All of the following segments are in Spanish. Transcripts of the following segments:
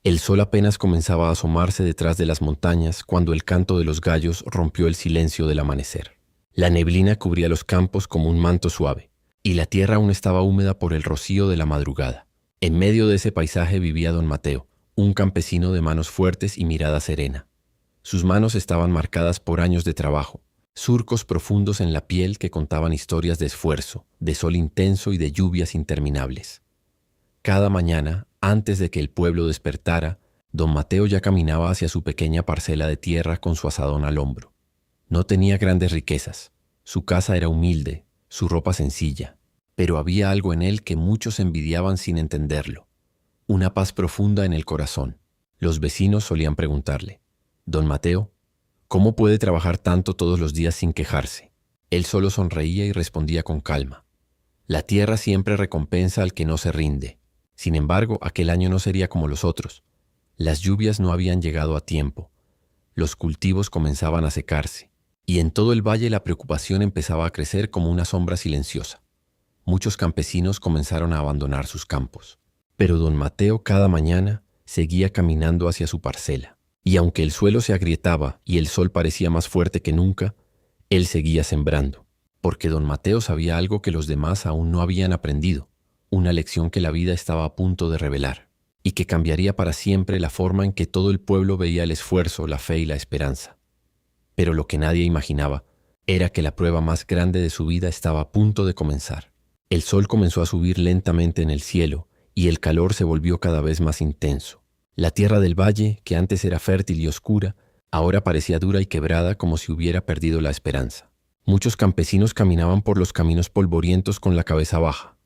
El sol apenas comenzaba a asomarse detrás de las montañas cuando el canto de los gallos rompió el silencio del amanecer. La neblina cubría los campos como un manto suave, y la tierra aún estaba húmeda por el rocío de la madrugada. En medio de ese paisaje vivía don Mateo, un campesino de manos fuertes y mirada serena. Sus manos estaban marcadas por años de trabajo, surcos profundos en la piel que contaban historias de esfuerzo, de sol intenso y de lluvias interminables. Cada mañana, antes de que el pueblo despertara, don Mateo ya caminaba hacia su pequeña parcela de tierra con su azadón al hombro. No tenía grandes riquezas, su casa era humilde, su ropa sencilla, pero había algo en él que muchos envidiaban sin entenderlo, una paz profunda en el corazón. Los vecinos solían preguntarle: «Don Mateo, ¿cómo puede trabajar tanto todos los días sin quejarse?». Él solo sonreía y respondía con calma: «La tierra siempre recompensa al que no se rinde». Sin embargo, aquel año no sería como los otros. Las lluvias no habían llegado a tiempo, los cultivos comenzaban a secarse, y en todo el valle la preocupación empezaba a crecer como una sombra silenciosa. Muchos campesinos comenzaron a abandonar sus campos. Pero don Mateo cada mañana seguía caminando hacia su parcela, y aunque el suelo se agrietaba y el sol parecía más fuerte que nunca, él seguía sembrando, porque don Mateo sabía algo que los demás aún no habían aprendido, una lección que la vida estaba a punto de revelar, y que cambiaría para siempre la forma en que todo el pueblo veía el esfuerzo, la fe y la esperanza. Pero lo que nadie imaginaba era que la prueba más grande de su vida estaba a punto de comenzar. El sol comenzó a subir lentamente en el cielo, y el calor se volvió cada vez más intenso. La tierra del valle, que antes era fértil y oscura, ahora parecía dura y quebrada como si hubiera perdido la esperanza. Muchos campesinos caminaban por los caminos polvorientos con la cabeza baja.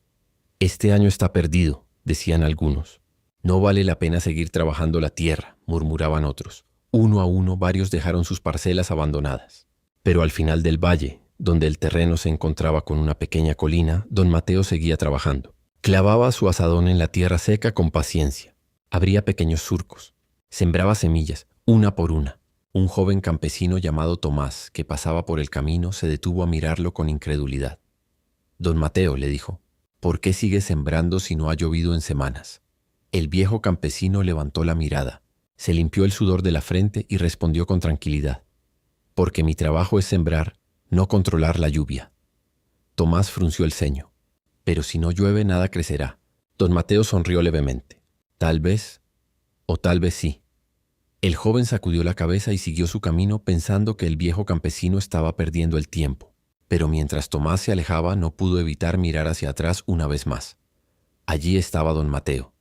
«Este año está perdido», decían algunos. «No vale la pena seguir trabajando la tierra», murmuraban otros. Uno a uno, varios dejaron sus parcelas abandonadas. Pero al final del valle, donde el terreno se encontraba con una pequeña colina, don Mateo seguía trabajando. Clavaba su azadón en la tierra seca con paciencia. Abría pequeños surcos. Sembraba semillas, una por una. Un joven campesino llamado Tomás, que pasaba por el camino, se detuvo a mirarlo con incredulidad. «Don Mateo», le dijo, «¿por qué sigue sembrando si no ha llovido en semanas?». El viejo campesino levantó la mirada, se limpió el sudor de la frente y respondió con tranquilidad: «Porque mi trabajo es sembrar, no controlar la lluvia». Tomás frunció el ceño. «Pero si no llueve, nada crecerá». Don Mateo sonrió levemente. «Tal vez, o tal vez sí». El joven sacudió la cabeza y siguió su camino pensando que el viejo campesino estaba perdiendo el tiempo. Pero mientras Tomás se alejaba, no pudo evitar mirar hacia atrás una vez más. Allí estaba don Mateo,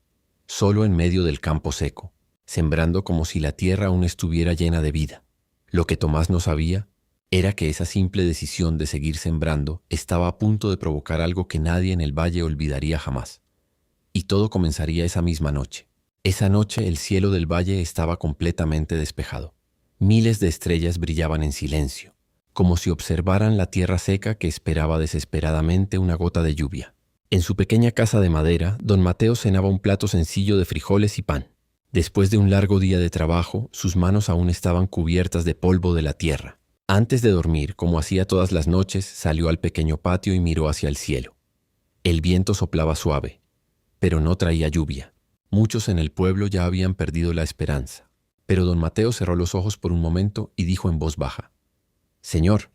solo en medio del campo seco, sembrando como si la tierra aún estuviera llena de vida. Lo que Tomás no sabía era que esa simple decisión de seguir sembrando estaba a punto de provocar algo que nadie en el valle olvidaría jamás. Y todo comenzaría esa misma noche. Esa noche el cielo del valle estaba completamente despejado. Miles de estrellas brillaban en silencio, como si observaran la tierra seca que esperaba desesperadamente una gota de lluvia. En su pequeña casa de madera, don Mateo cenaba un plato sencillo de frijoles y pan. Después de un largo día de trabajo, sus manos aún estaban cubiertas de polvo de la tierra. Antes de dormir, como hacía todas las noches, salió al pequeño patio y miró hacia el cielo. El viento soplaba suave, pero no traía lluvia. Muchos en el pueblo ya habían perdido la esperanza. Pero don Mateo cerró los ojos por un momento y dijo en voz baja: «Señor,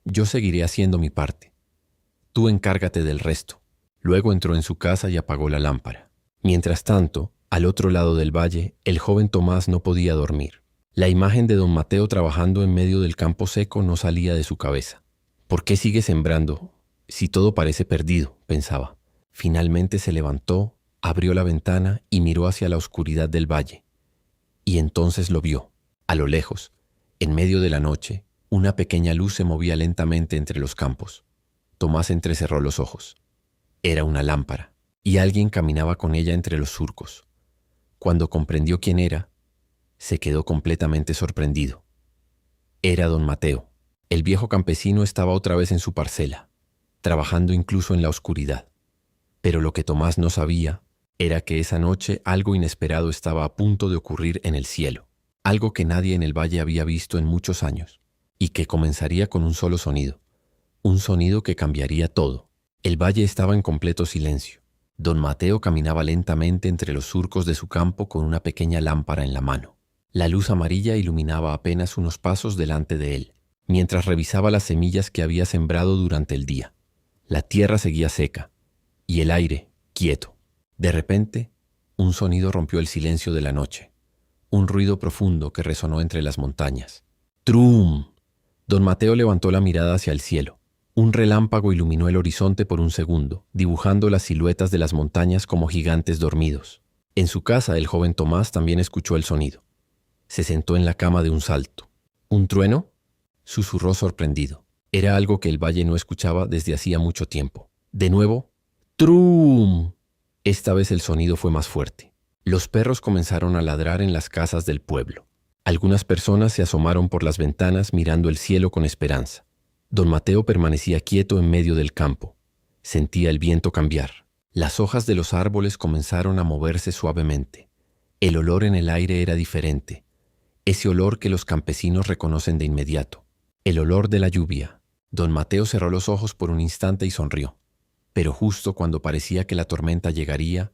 yo seguiré haciendo mi parte. Tú encárgate del resto». Luego entró en su casa y apagó la lámpara. Mientras tanto, al otro lado del valle, el joven Tomás no podía dormir. La imagen de don Mateo trabajando en medio del campo seco no salía de su cabeza. «¿Por qué sigue sembrando si todo parece perdido?», pensaba. Finalmente se levantó, abrió la ventana y miró hacia la oscuridad del valle. Y entonces lo vio. A lo lejos, en medio de la noche, una pequeña luz se movía lentamente entre los campos. Tomás entrecerró los ojos. Era una lámpara, y alguien caminaba con ella entre los surcos. Cuando comprendió quién era, se quedó completamente sorprendido. Era don Mateo. El viejo campesino estaba otra vez en su parcela, trabajando incluso en la oscuridad. Pero lo que Tomás no sabía era que esa noche algo inesperado estaba a punto de ocurrir en el cielo, algo que nadie en el valle había visto en muchos años, y que comenzaría con un solo sonido, un sonido que cambiaría todo. El valle estaba en completo silencio. Don Mateo caminaba lentamente entre los surcos de su campo con una pequeña lámpara en la mano. La luz amarilla iluminaba apenas unos pasos delante de él, mientras revisaba las semillas que había sembrado durante el día. La tierra seguía seca, y el aire, quieto. De repente, un sonido rompió el silencio de la noche. Un ruido profundo que resonó entre las montañas. ¡Trum! Don Mateo levantó la mirada hacia el cielo. Un relámpago iluminó el horizonte por un segundo, dibujando las siluetas de las montañas como gigantes dormidos. En su casa, el joven Tomás también escuchó el sonido. Se sentó en la cama de un salto. ¿Un trueno?, susurró sorprendido. Era algo que el valle no escuchaba desde hacía mucho tiempo. De nuevo, ¡trum! Esta vez el sonido fue más fuerte. Los perros comenzaron a ladrar en las casas del pueblo. Algunas personas se asomaron por las ventanas mirando el cielo con esperanza. Don Mateo permanecía quieto en medio del campo. Sentía el viento cambiar. Las hojas de los árboles comenzaron a moverse suavemente. El olor en el aire era diferente. Ese olor que los campesinos reconocen de inmediato. El olor de la lluvia. Don Mateo cerró los ojos por un instante y sonrió. Pero justo cuando parecía que la tormenta llegaría,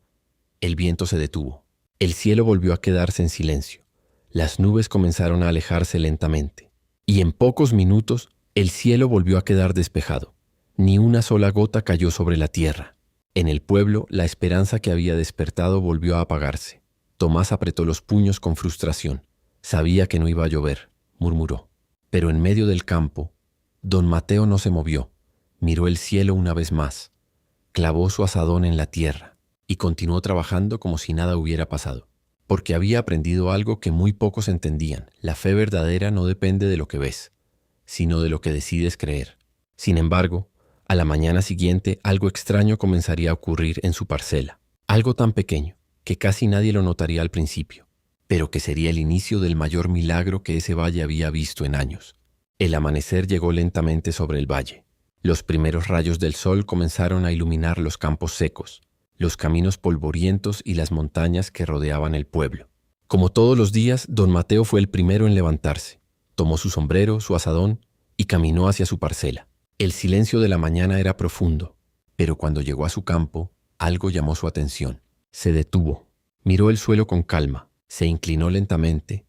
el viento se detuvo. El cielo volvió a quedarse en silencio. Las nubes comenzaron a alejarse lentamente. Y en pocos minutos, el cielo volvió a quedar despejado. Ni una sola gota cayó sobre la tierra. En el pueblo, la esperanza que había despertado volvió a apagarse. Tomás apretó los puños con frustración. Sabía que no iba a llover, murmuró. Pero en medio del campo, don Mateo no se movió. Miró el cielo una vez más. Clavó su azadón en la tierra y continuó trabajando como si nada hubiera pasado. Porque había aprendido algo que muy pocos entendían. La fe verdadera no depende de lo que ves, sino de lo que decides creer. Sin embargo, a la mañana siguiente algo extraño comenzaría a ocurrir en su parcela. Algo tan pequeño que casi nadie lo notaría al principio, pero que sería el inicio del mayor milagro que ese valle había visto en años. El amanecer llegó lentamente sobre el valle. Los primeros rayos del sol comenzaron a iluminar los campos secos, los caminos polvorientos y las montañas que rodeaban el pueblo. Como todos los días, don Mateo fue el primero en levantarse. Tomó su sombrero, su azadón y caminó hacia su parcela. El silencio de la mañana era profundo, pero cuando llegó a su campo, algo llamó su atención. Se detuvo, miró el suelo con calma, se inclinó lentamente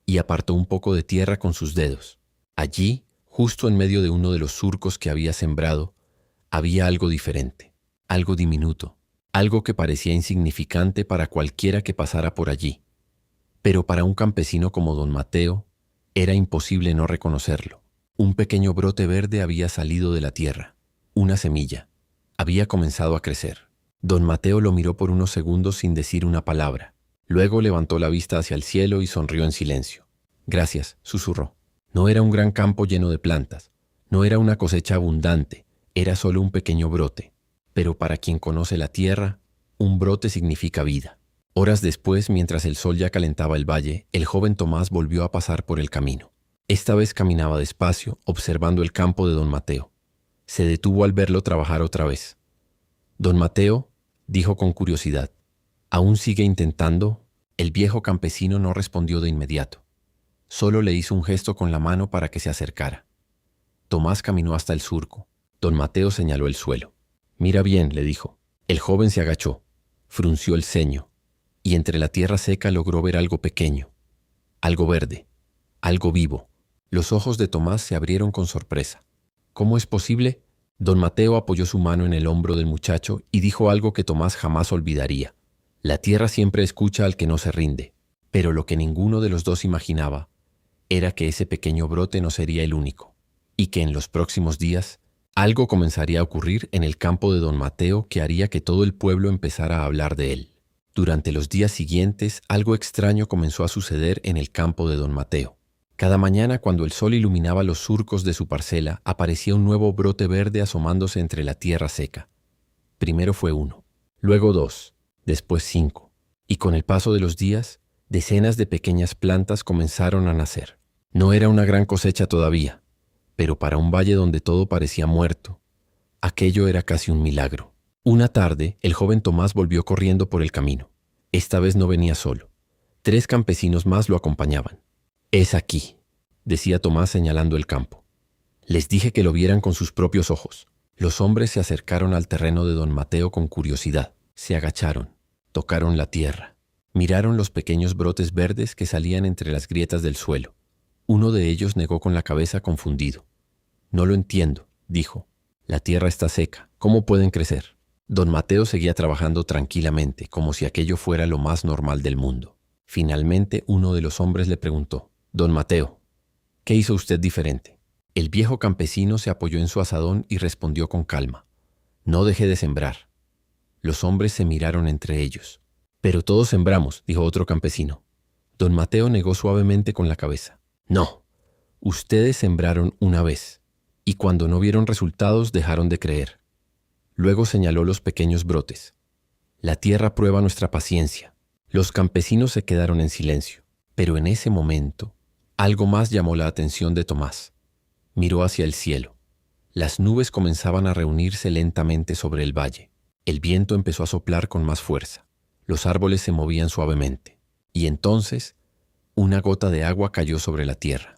y apartó un poco de tierra con sus dedos. Allí, justo en medio de uno de los surcos que había sembrado, había algo diferente, algo diminuto, algo que parecía insignificante para cualquiera que pasara por allí. Pero para un campesino como don Mateo, era imposible no reconocerlo. Un pequeño brote verde había salido de la tierra, una semilla. Había comenzado a crecer. Don Mateo lo miró por unos segundos sin decir una palabra. Luego levantó la vista hacia el cielo y sonrió en silencio. «Gracias», susurró. No era un gran campo lleno de plantas, no era una cosecha abundante, era solo un pequeño brote. Pero para quien conoce la tierra, un brote significa vida. Horas después, mientras el sol ya calentaba el valle, el joven Tomás volvió a pasar por el camino. Esta vez caminaba despacio, observando el campo de don Mateo. Se detuvo al verlo trabajar otra vez. «Don Mateo», dijo con curiosidad, «¿aún sigue intentando?» El viejo campesino no respondió de inmediato. Solo le hizo un gesto con la mano para que se acercara. Tomás caminó hasta el surco. Don Mateo señaló el suelo. «Mira bien», le dijo. El joven se agachó, frunció el ceño, y entre la tierra seca logró ver algo pequeño, algo verde, algo vivo. Los ojos de Tomás se abrieron con sorpresa. «¿Cómo es posible?» Don Mateo apoyó su mano en el hombro del muchacho y dijo algo que Tomás jamás olvidaría. «La tierra siempre escucha al que no se rinde», pero lo que ninguno de los dos imaginaba era que ese pequeño brote no sería el único, y que en los próximos días algo comenzaría a ocurrir en el campo de don Mateo que haría que todo el pueblo empezara a hablar de él. Durante los días siguientes, algo extraño comenzó a suceder en el campo de don Mateo. Cada mañana, cuando el sol iluminaba los surcos de su parcela, aparecía un nuevo brote verde asomándose entre la tierra seca. Primero fue 1, luego 2, después 5, y con el paso de los días, decenas de pequeñas plantas comenzaron a nacer. No era una gran cosecha todavía, pero para un valle donde todo parecía muerto, aquello era casi un milagro. Una tarde, el joven Tomás volvió corriendo por el camino. Esta vez no venía solo. 3 campesinos más lo acompañaban. «Es aquí», decía Tomás señalando el campo. Les dije que lo vieran con sus propios ojos. Los hombres se acercaron al terreno de don Mateo con curiosidad. Se agacharon, tocaron la tierra, miraron los pequeños brotes verdes que salían entre las grietas del suelo. Uno de ellos negó con la cabeza confundido. «No lo entiendo», dijo. «La tierra está seca. ¿Cómo pueden crecer?». Don Mateo seguía trabajando tranquilamente, como si aquello fuera lo más normal del mundo. Finalmente, uno de los hombres le preguntó: «Don Mateo, ¿qué hizo usted diferente?». El viejo campesino se apoyó en su azadón y respondió con calma: «No dejé de sembrar». Los hombres se miraron entre ellos. «Pero todos sembramos», dijo otro campesino. Don Mateo negó suavemente con la cabeza. «No, ustedes sembraron una vez, y cuando no vieron resultados dejaron de creer». Luego señaló los pequeños brotes. «La tierra prueba nuestra paciencia». Los campesinos se quedaron en silencio, pero en ese momento algo más llamó la atención de Tomás. Miró hacia el cielo. Las nubes comenzaban a reunirse lentamente sobre el valle. El viento empezó a soplar con más fuerza. Los árboles se movían suavemente. Y entonces, una gota de agua cayó sobre la tierra.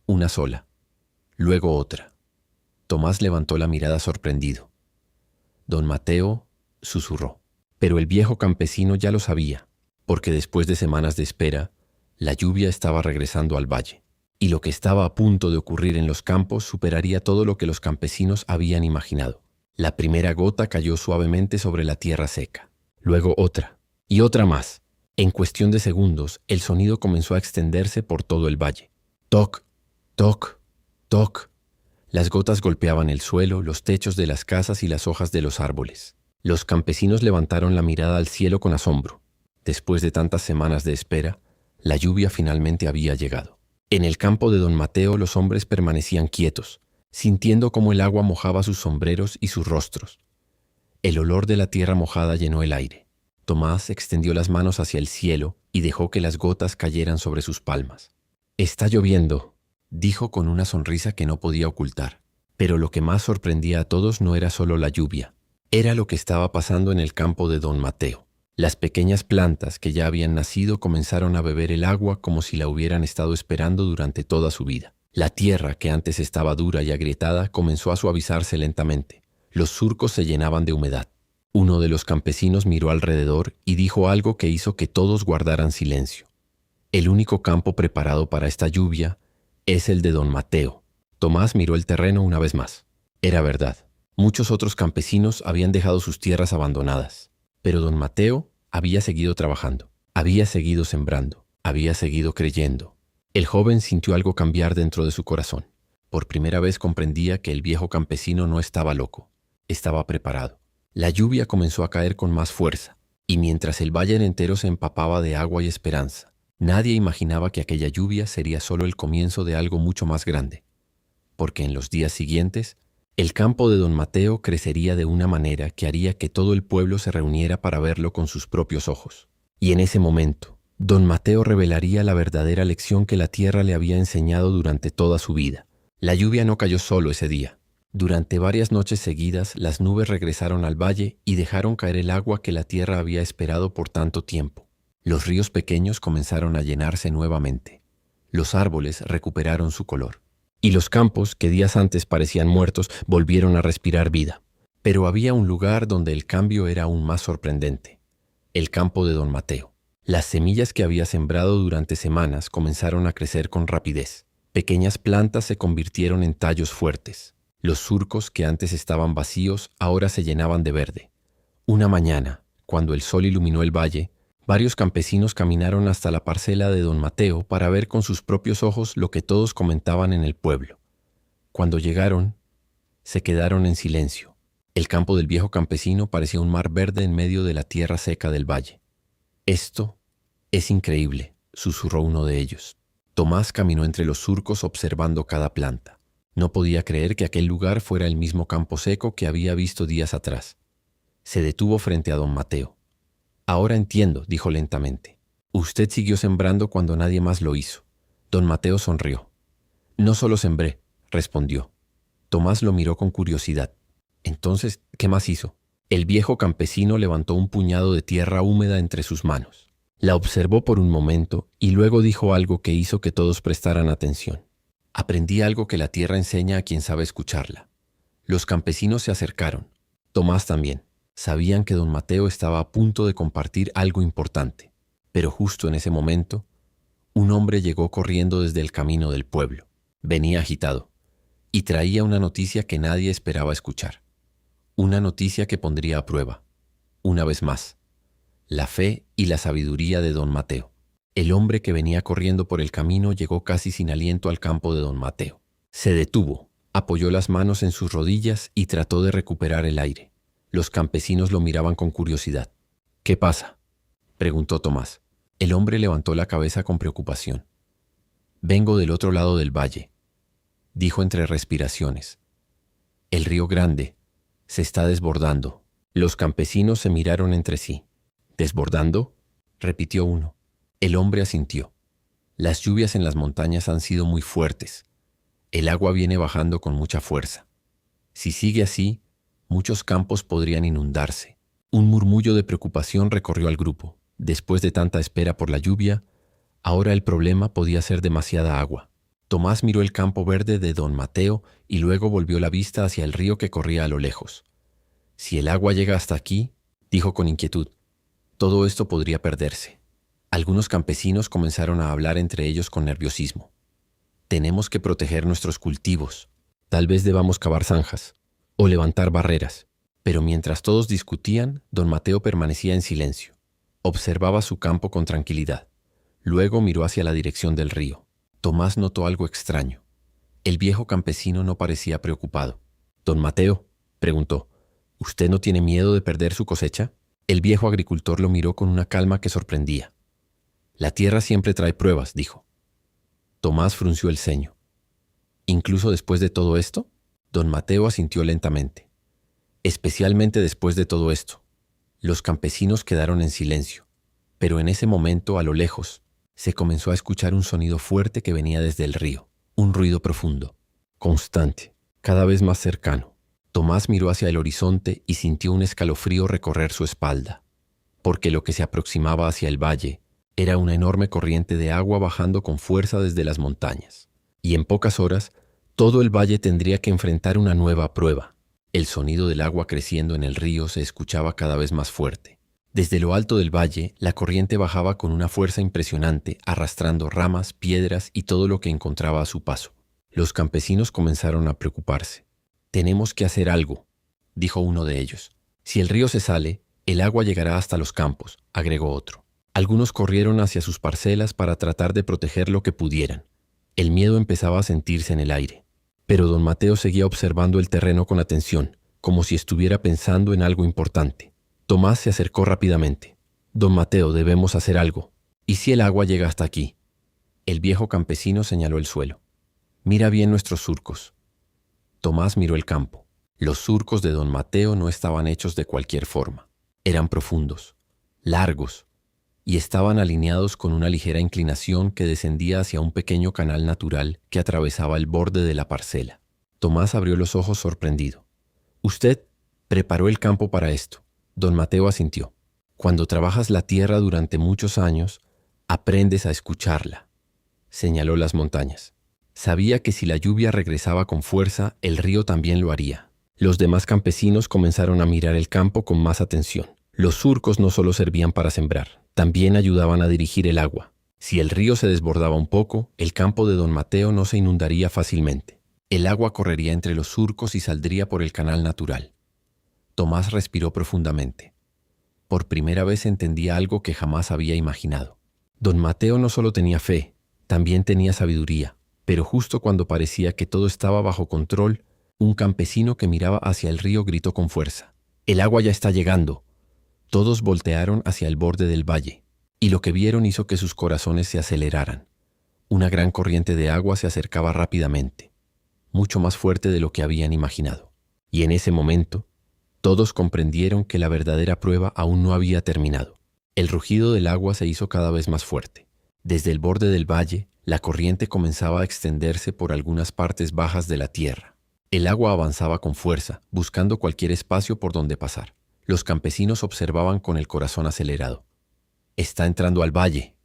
Una sola. Luego otra. Tomás levantó la mirada sorprendido. Don Mateo susurró. Pero el viejo campesino ya lo sabía, porque después de semanas de espera, la lluvia estaba regresando al valle. Y lo que estaba a punto de ocurrir en los campos superaría todo lo que los campesinos habían imaginado. La primera gota cayó suavemente sobre la tierra seca. Luego otra, y otra más. En cuestión de segundos, el sonido comenzó a extenderse por todo el valle. Toc, toc, toc. Las gotas golpeaban el suelo, los techos de las casas y las hojas de los árboles. Los campesinos levantaron la mirada al cielo con asombro. Después de tantas semanas de espera, la lluvia finalmente había llegado. En el campo de don Mateo los hombres permanecían quietos, sintiendo cómo el agua mojaba sus sombreros y sus rostros. El olor de la tierra mojada llenó el aire. Tomás extendió las manos hacia el cielo y dejó que las gotas cayeran sobre sus palmas. «Está lloviendo», dijo con una sonrisa que no podía ocultar. Pero lo que más sorprendía a todos no era solo la lluvia, era lo que estaba pasando en el campo de don Mateo. Las pequeñas plantas que ya habían nacido comenzaron a beber el agua como si la hubieran estado esperando durante toda su vida. La tierra, que antes estaba dura y agrietada, comenzó a suavizarse lentamente. Los surcos se llenaban de humedad. Uno de los campesinos miró alrededor y dijo algo que hizo que todos guardaran silencio. «El único campo preparado para esta lluvia es el de don Mateo». Tomás miró el terreno una vez más. Era verdad. Muchos otros campesinos habían dejado sus tierras abandonadas. Pero don Mateo había seguido trabajando, había seguido sembrando, había seguido creyendo. El joven sintió algo cambiar dentro de su corazón. Por primera vez comprendía que el viejo campesino no estaba loco, estaba preparado. La lluvia comenzó a caer con más fuerza, y mientras el valle entero se empapaba de agua y esperanza, nadie imaginaba que aquella lluvia sería solo el comienzo de algo mucho más grande. Porque en los días siguientes, el campo de don Mateo crecería de una manera que haría que todo el pueblo se reuniera para verlo con sus propios ojos. Y en ese momento, don Mateo revelaría la verdadera lección que la tierra le había enseñado durante toda su vida. La lluvia no cayó solo ese día. Durante varias noches seguidas, las nubes regresaron al valle y dejaron caer el agua que la tierra había esperado por tanto tiempo. Los ríos pequeños comenzaron a llenarse nuevamente. Los árboles recuperaron su color. Y los campos, que días antes parecían muertos, volvieron a respirar vida. Pero había un lugar donde el cambio era aún más sorprendente: el campo de don Mateo. Las semillas que había sembrado durante semanas comenzaron a crecer con rapidez. Pequeñas plantas se convirtieron en tallos fuertes. Los surcos que antes estaban vacíos ahora se llenaban de verde. Una mañana, cuando el sol iluminó el valle, varios campesinos caminaron hasta la parcela de don Mateo para ver con sus propios ojos lo que todos comentaban en el pueblo. Cuando llegaron, se quedaron en silencio. El campo del viejo campesino parecía un mar verde en medio de la tierra seca del valle. «Esto es increíble», susurró uno de ellos. Tomás caminó entre los surcos observando cada planta. No podía creer que aquel lugar fuera el mismo campo seco que había visto días atrás. Se detuvo frente a don Mateo. «Ahora entiendo», dijo lentamente. «Usted siguió sembrando cuando nadie más lo hizo». Don Mateo sonrió. «No solo sembré», respondió. Tomás lo miró con curiosidad. «Entonces, ¿qué más hizo?». El viejo campesino levantó un puñado de tierra húmeda entre sus manos. La observó por un momento y luego dijo algo que hizo que todos prestaran atención. «Aprendí algo que la tierra enseña a quien sabe escucharla». Los campesinos se acercaron. Tomás también. Sabían que don Mateo estaba a punto de compartir algo importante, pero justo en ese momento, un hombre llegó corriendo desde el camino del pueblo. Venía agitado y traía una noticia que nadie esperaba escuchar. Una noticia que pondría a prueba, una vez más, la fe y la sabiduría de don Mateo. El hombre que venía corriendo por el camino llegó casi sin aliento al campo de don Mateo. Se detuvo, apoyó las manos en sus rodillas y trató de recuperar el aire. Los campesinos lo miraban con curiosidad. «¿Qué pasa?», preguntó Tomás. El hombre levantó la cabeza con preocupación. «Vengo del otro lado del valle», dijo entre respiraciones. «El río Grande se está desbordando». Los campesinos se miraron entre sí. «¿Desbordando?», repitió uno. El hombre asintió. «Las lluvias en las montañas han sido muy fuertes. El agua viene bajando con mucha fuerza. Si sigue así, muchos campos podrían inundarse». Un murmullo de preocupación recorrió al grupo. Después de tanta espera por la lluvia, ahora el problema podía ser demasiada agua. Tomás miró el campo verde de don Mateo y luego volvió la vista hacia el río que corría a lo lejos. «Si el agua llega hasta aquí», dijo con inquietud, «todo esto podría perderse». Algunos campesinos comenzaron a hablar entre ellos con nerviosismo. «Tenemos que proteger nuestros cultivos. Tal vez debamos cavar zanjas o levantar barreras». Pero mientras todos discutían, don Mateo permanecía en silencio. Observaba su campo con tranquilidad. Luego miró hacia la dirección del río. Tomás notó algo extraño. El viejo campesino no parecía preocupado. «Don Mateo», preguntó, «¿usted no tiene miedo de perder su cosecha?». El viejo agricultor lo miró con una calma que sorprendía. «La tierra siempre trae pruebas», dijo. Tomás frunció el ceño. «¿Incluso después de todo esto?». Don Mateo asintió lentamente. «Especialmente después de todo esto». Los campesinos quedaron en silencio, pero en ese momento, a lo lejos, se comenzó a escuchar un sonido fuerte que venía desde el río, un ruido profundo, constante, cada vez más cercano. Tomás miró hacia el horizonte y sintió un escalofrío recorrer su espalda, porque lo que se aproximaba hacia el valle era una enorme corriente de agua bajando con fuerza desde las montañas. Y en pocas horas, todo el valle tendría que enfrentar una nueva prueba. El sonido del agua creciendo en el río se escuchaba cada vez más fuerte. Desde lo alto del valle, la corriente bajaba con una fuerza impresionante, arrastrando ramas, piedras y todo lo que encontraba a su paso. Los campesinos comenzaron a preocuparse. «Tenemos que hacer algo», dijo uno de ellos. «Si el río se sale, el agua llegará hasta los campos», agregó otro. Algunos corrieron hacia sus parcelas para tratar de proteger lo que pudieran. El miedo empezaba a sentirse en el aire. Pero don Mateo seguía observando el terreno con atención, como si estuviera pensando en algo importante. Tomás se acercó rápidamente. «Don Mateo, debemos hacer algo. ¿Y si el agua llega hasta aquí?». El viejo campesino señaló el suelo. «Mira bien nuestros surcos». Tomás miró el campo. Los surcos de don Mateo no estaban hechos de cualquier forma. Eran profundos, largos, y estaban alineados con una ligera inclinación que descendía hacia un pequeño canal natural que atravesaba el borde de la parcela. Tomás abrió los ojos sorprendido. «Usted preparó el campo para esto». Don Mateo asintió. «Cuando trabajas la tierra durante muchos años, aprendes a escucharla», señaló las montañas. Sabía que si la lluvia regresaba con fuerza, el río también lo haría. Los demás campesinos comenzaron a mirar el campo con más atención. Los surcos no solo servían para sembrar, también ayudaban a dirigir el agua. Si el río se desbordaba un poco, el campo de don Mateo no se inundaría fácilmente. El agua correría entre los surcos y saldría por el canal natural. Tomás respiró profundamente. Por primera vez entendía algo que jamás había imaginado. Don Mateo no solo tenía fe, también tenía sabiduría, pero justo cuando parecía que todo estaba bajo control, un campesino que miraba hacia el río gritó con fuerza: «El agua ya está llegando». Todos voltearon hacia el borde del valle, y lo que vieron hizo que sus corazones se aceleraran. Una gran corriente de agua se acercaba rápidamente, mucho más fuerte de lo que habían imaginado. Y en ese momento, todos comprendieron que la verdadera prueba aún no había terminado. El rugido del agua se hizo cada vez más fuerte. Desde el borde del valle, la corriente comenzaba a extenderse por algunas partes bajas de la tierra. El agua avanzaba con fuerza, buscando cualquier espacio por donde pasar. Los campesinos observaban con el corazón acelerado. «Está entrando al valle»,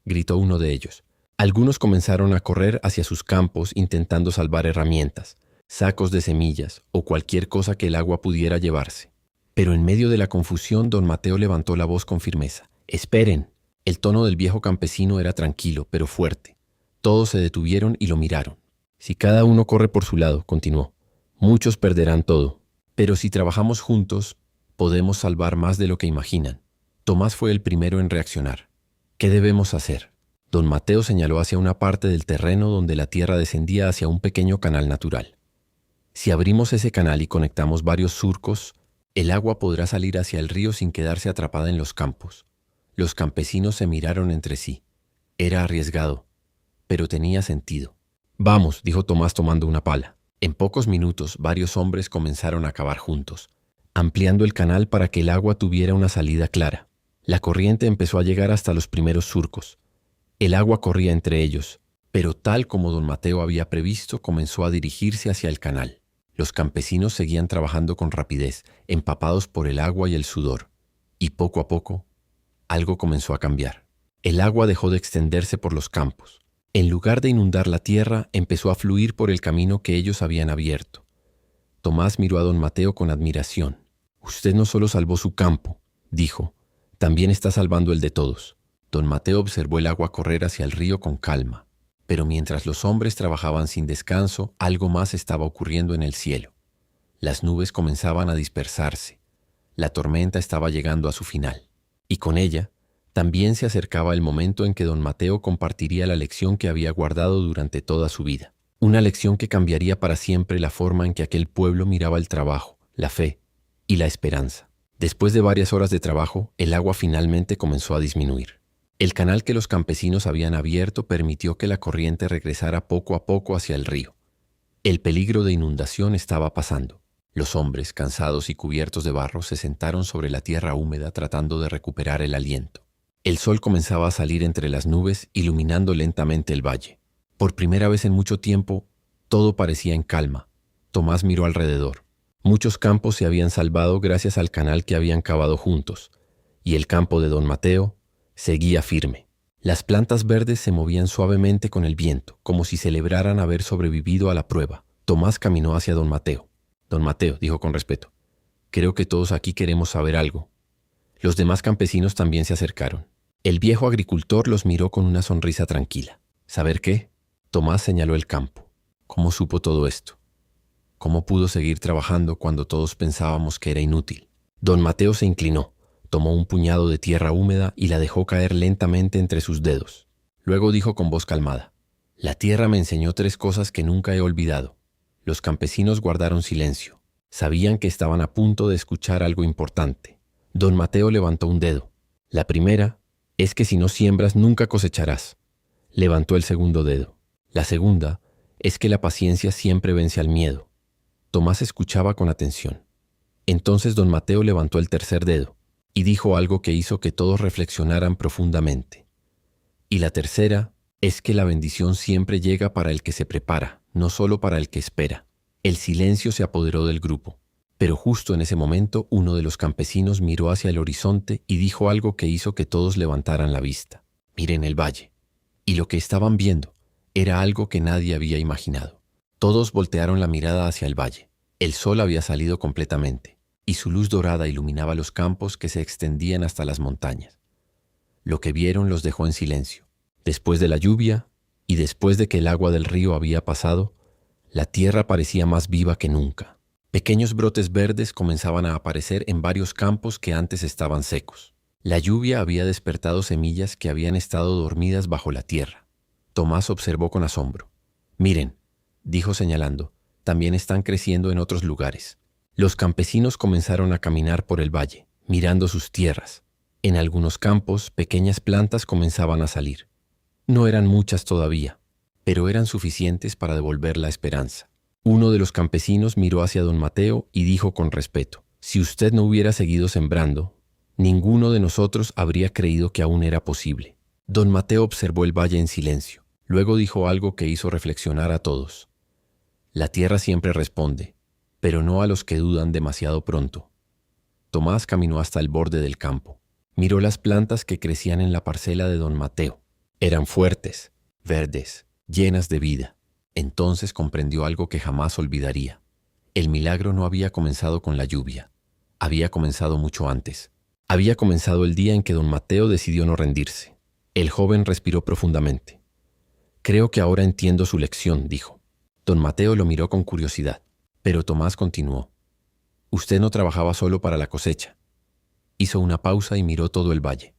gritó uno de ellos. Algunos comenzaron a correr hacia sus campos intentando salvar herramientas, sacos de semillas o cualquier cosa que el agua pudiera llevarse. Pero en medio de la confusión, don Mateo levantó la voz con firmeza. «¡Esperen!». El tono del viejo campesino era tranquilo, pero fuerte. Todos se detuvieron y lo miraron. «Si cada uno corre por su lado», continuó, «muchos perderán todo. Pero si trabajamos juntos, podemos salvar más de lo que imaginan». Tomás fue el primero en reaccionar. «¿Qué debemos hacer?». Don Mateo señaló hacia una parte del terreno donde la tierra descendía hacia un pequeño canal natural. «Si abrimos ese canal y conectamos varios surcos, el agua podrá salir hacia el río sin quedarse atrapada en los campos». Los campesinos se miraron entre sí. Era arriesgado, pero tenía sentido. «Vamos», dijo Tomás tomando una pala. En pocos minutos, varios hombres comenzaron a cavar juntos, ampliando el canal para que el agua tuviera una salida clara. La corriente empezó a llegar hasta los primeros surcos. El agua corría entre ellos, pero tal como don Mateo había previsto, comenzó a dirigirse hacia el canal. Los campesinos seguían trabajando con rapidez, empapados por el agua y el sudor. Y poco a poco, algo comenzó a cambiar. El agua dejó de extenderse por los campos. En lugar de inundar la tierra, empezó a fluir por el camino que ellos habían abierto. Tomás miró a don Mateo con admiración. «Usted no solo salvó su campo», dijo, «también está salvando el de todos». Don Mateo observó el agua correr hacia el río con calma. Pero mientras los hombres trabajaban sin descanso, algo más estaba ocurriendo en el cielo. Las nubes comenzaban a dispersarse. La tormenta estaba llegando a su final. Y con ella, también se acercaba el momento en que don Mateo compartiría la lección que había guardado durante toda su vida. Una lección que cambiaría para siempre la forma en que aquel pueblo miraba el trabajo, la fe y la esperanza. Después de varias horas de trabajo, el agua finalmente comenzó a disminuir. El canal que los campesinos habían abierto permitió que la corriente regresara poco a poco hacia el río. El peligro de inundación estaba pasando. Los hombres, cansados y cubiertos de barro, se sentaron sobre la tierra húmeda tratando de recuperar el aliento. El sol comenzaba a salir entre las nubes, iluminando lentamente el valle. Por primera vez en mucho tiempo, todo parecía en calma. Tomás miró alrededor. Muchos campos se habían salvado gracias al canal que habían cavado juntos, y el campo de don Mateo seguía firme. Las plantas verdes se movían suavemente con el viento, como si celebraran haber sobrevivido a la prueba. Tomás caminó hacia don Mateo. «Don Mateo», dijo con respeto, «creo que todos aquí queremos saber algo». Los demás campesinos también se acercaron. El viejo agricultor los miró con una sonrisa tranquila. «¿Saber qué?». Tomás señaló el campo. «¿Cómo supo todo esto? ¿Cómo pudo seguir trabajando cuando todos pensábamos que era inútil?». Don Mateo se inclinó, tomó un puñado de tierra húmeda y la dejó caer lentamente entre sus dedos. Luego dijo con voz calmada: «La tierra me enseñó 3 cosas que nunca he olvidado». Los campesinos guardaron silencio. Sabían que estaban a punto de escuchar algo importante. Don Mateo levantó un dedo. «La primera es que si no siembras nunca cosecharás». Levantó el segundo dedo. «La segunda es que la paciencia siempre vence al miedo». Tomás escuchaba con atención. Entonces don Mateo levantó el tercer dedo y dijo algo que hizo que todos reflexionaran profundamente. «Y la tercera es que la bendición siempre llega para el que se prepara, no solo para el que espera». El silencio se apoderó del grupo, pero justo en ese momento uno de los campesinos miró hacia el horizonte y dijo algo que hizo que todos levantaran la vista. «Miren el valle». Y lo que estaban viendo era algo que nadie había imaginado. Todos voltearon la mirada hacia el valle. El sol había salido completamente, y su luz dorada iluminaba los campos que se extendían hasta las montañas. Lo que vieron los dejó en silencio. Después de la lluvia, y después de que el agua del río había pasado, la tierra parecía más viva que nunca. Pequeños brotes verdes comenzaban a aparecer en varios campos que antes estaban secos. La lluvia había despertado semillas que habían estado dormidas bajo la tierra. Tomás observó con asombro. «Miren», dijo señalando, «también están creciendo en otros lugares». Los campesinos comenzaron a caminar por el valle, mirando sus tierras. En algunos campos, pequeñas plantas comenzaban a salir. No eran muchas todavía, pero eran suficientes para devolver la esperanza. Uno de los campesinos miró hacia don Mateo y dijo con respeto: «Si usted no hubiera seguido sembrando, ninguno de nosotros habría creído que aún era posible». Don Mateo observó el valle en silencio. Luego dijo algo que hizo reflexionar a todos. «La tierra siempre responde, pero no a los que dudan demasiado pronto». Tomás caminó hasta el borde del campo. Miró las plantas que crecían en la parcela de don Mateo. Eran fuertes, verdes, llenas de vida. Entonces comprendió algo que jamás olvidaría. El milagro no había comenzado con la lluvia. había comenzado mucho antes. Había comenzado el día en que don Mateo decidió no rendirse. El joven respiró profundamente. «Creo que ahora entiendo su lección», dijo. Don Mateo lo miró con curiosidad, pero Tomás continuó. «Usted no trabajaba solo para la cosecha». Hizo una pausa y miró todo el valle.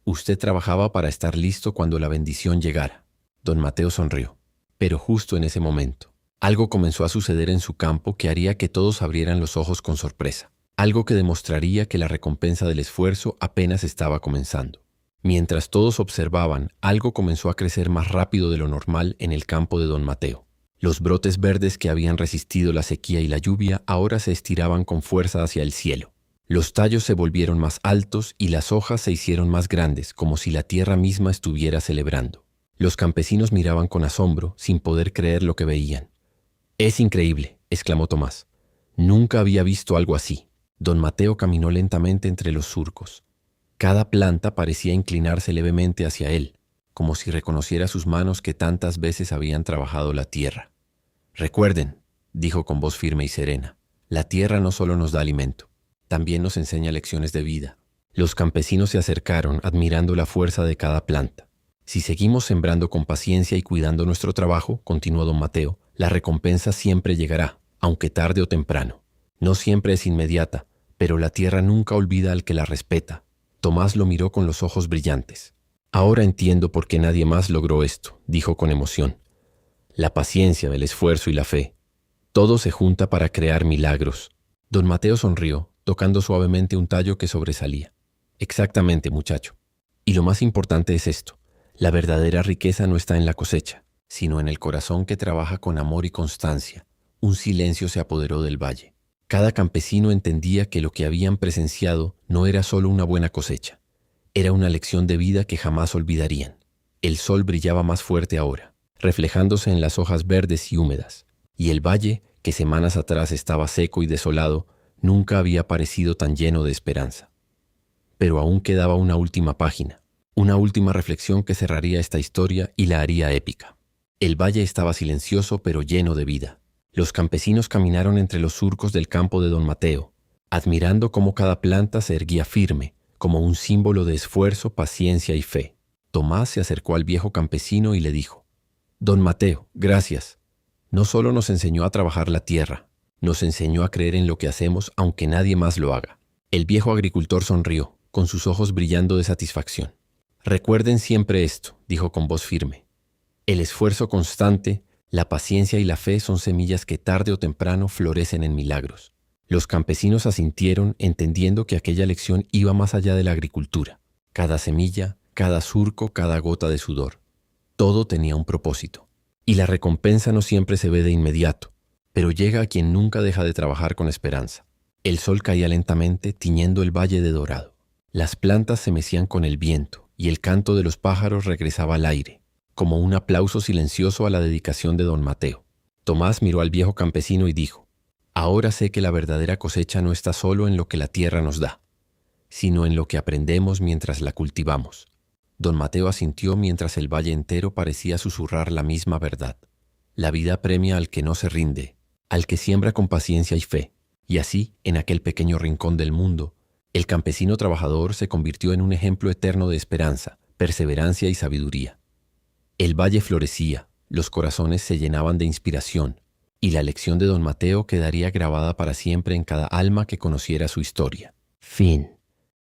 «Usted trabajaba para estar listo cuando la bendición llegara». Don Mateo sonrió. Pero justo en ese momento, algo comenzó a suceder en su campo que haría que todos abrieran los ojos con sorpresa. Algo que demostraría que la recompensa del esfuerzo apenas estaba comenzando. Mientras todos observaban, algo comenzó a crecer más rápido de lo normal en el campo de don Mateo. Los brotes verdes que habían resistido la sequía y la lluvia ahora se estiraban con fuerza hacia el cielo. Los tallos se volvieron más altos y las hojas se hicieron más grandes, como si la tierra misma estuviera celebrando. Los campesinos miraban con asombro, sin poder creer lo que veían. «Es increíble», exclamó Tomás. «Nunca había visto algo así». Don Mateo caminó lentamente entre los surcos. Cada planta parecía inclinarse levemente hacia él, como si reconociera sus manos que tantas veces habían trabajado la tierra. «Recuerden», dijo con voz firme y serena, «la tierra no solo nos da alimento, también nos enseña lecciones de vida». Los campesinos se acercaron, admirando la fuerza de cada planta. «Si seguimos sembrando con paciencia y cuidando nuestro trabajo», continuó don Mateo, «la recompensa siempre llegará, aunque tarde o temprano. No siempre es inmediata, pero la tierra nunca olvida al que la respeta». Tomás lo miró con los ojos brillantes. «Ahora entiendo por qué nadie más logró esto», dijo con emoción. «La paciencia, el esfuerzo y la fe. Todo se junta para crear milagros». Don Mateo sonrió, tocando suavemente un tallo que sobresalía. «Exactamente, muchacho. Y lo más importante es esto. La verdadera riqueza no está en la cosecha, sino en el corazón que trabaja con amor y constancia». Un silencio se apoderó del valle. Cada campesino entendía que lo que habían presenciado no era solo una buena cosecha. Era una lección de vida que jamás olvidarían. El sol brillaba más fuerte ahora, reflejándose en las hojas verdes y húmedas, y el valle, que semanas atrás estaba seco y desolado, nunca había parecido tan lleno de esperanza. Pero aún quedaba una última página, una última reflexión que cerraría esta historia y la haría épica. El valle estaba silencioso pero lleno de vida. Los campesinos caminaron entre los surcos del campo de don Mateo, admirando cómo cada planta se erguía firme, como un símbolo de esfuerzo, paciencia y fe. Tomás se acercó al viejo campesino y le dijo: «Don Mateo, gracias. No solo nos enseñó a trabajar la tierra, nos enseñó a creer en lo que hacemos aunque nadie más lo haga». El viejo agricultor sonrió, con sus ojos brillando de satisfacción. «Recuerden siempre esto», dijo con voz firme. «El esfuerzo constante, la paciencia y la fe son semillas que tarde o temprano florecen en milagros». Los campesinos asintieron, entendiendo que aquella lección iba más allá de la agricultura. Cada semilla, cada surco, cada gota de sudor. Todo tenía un propósito. Y la recompensa no siempre se ve de inmediato, pero llega a quien nunca deja de trabajar con esperanza. El sol caía lentamente, tiñendo el valle de dorado. Las plantas se mecían con el viento, y el canto de los pájaros regresaba al aire, como un aplauso silencioso a la dedicación de don Mateo. Tomás miró al viejo campesino y dijo: «Ahora sé que la verdadera cosecha no está solo en lo que la tierra nos da, sino en lo que aprendemos mientras la cultivamos». Don Mateo asintió mientras el valle entero parecía susurrar la misma verdad. La vida premia al que no se rinde, al que siembra con paciencia y fe. Y así, en aquel pequeño rincón del mundo, el campesino trabajador se convirtió en un ejemplo eterno de esperanza, perseverancia y sabiduría. El valle florecía, los corazones se llenaban de inspiración, y la lección de don Mateo quedaría grabada para siempre en cada alma que conociera su historia. Fin.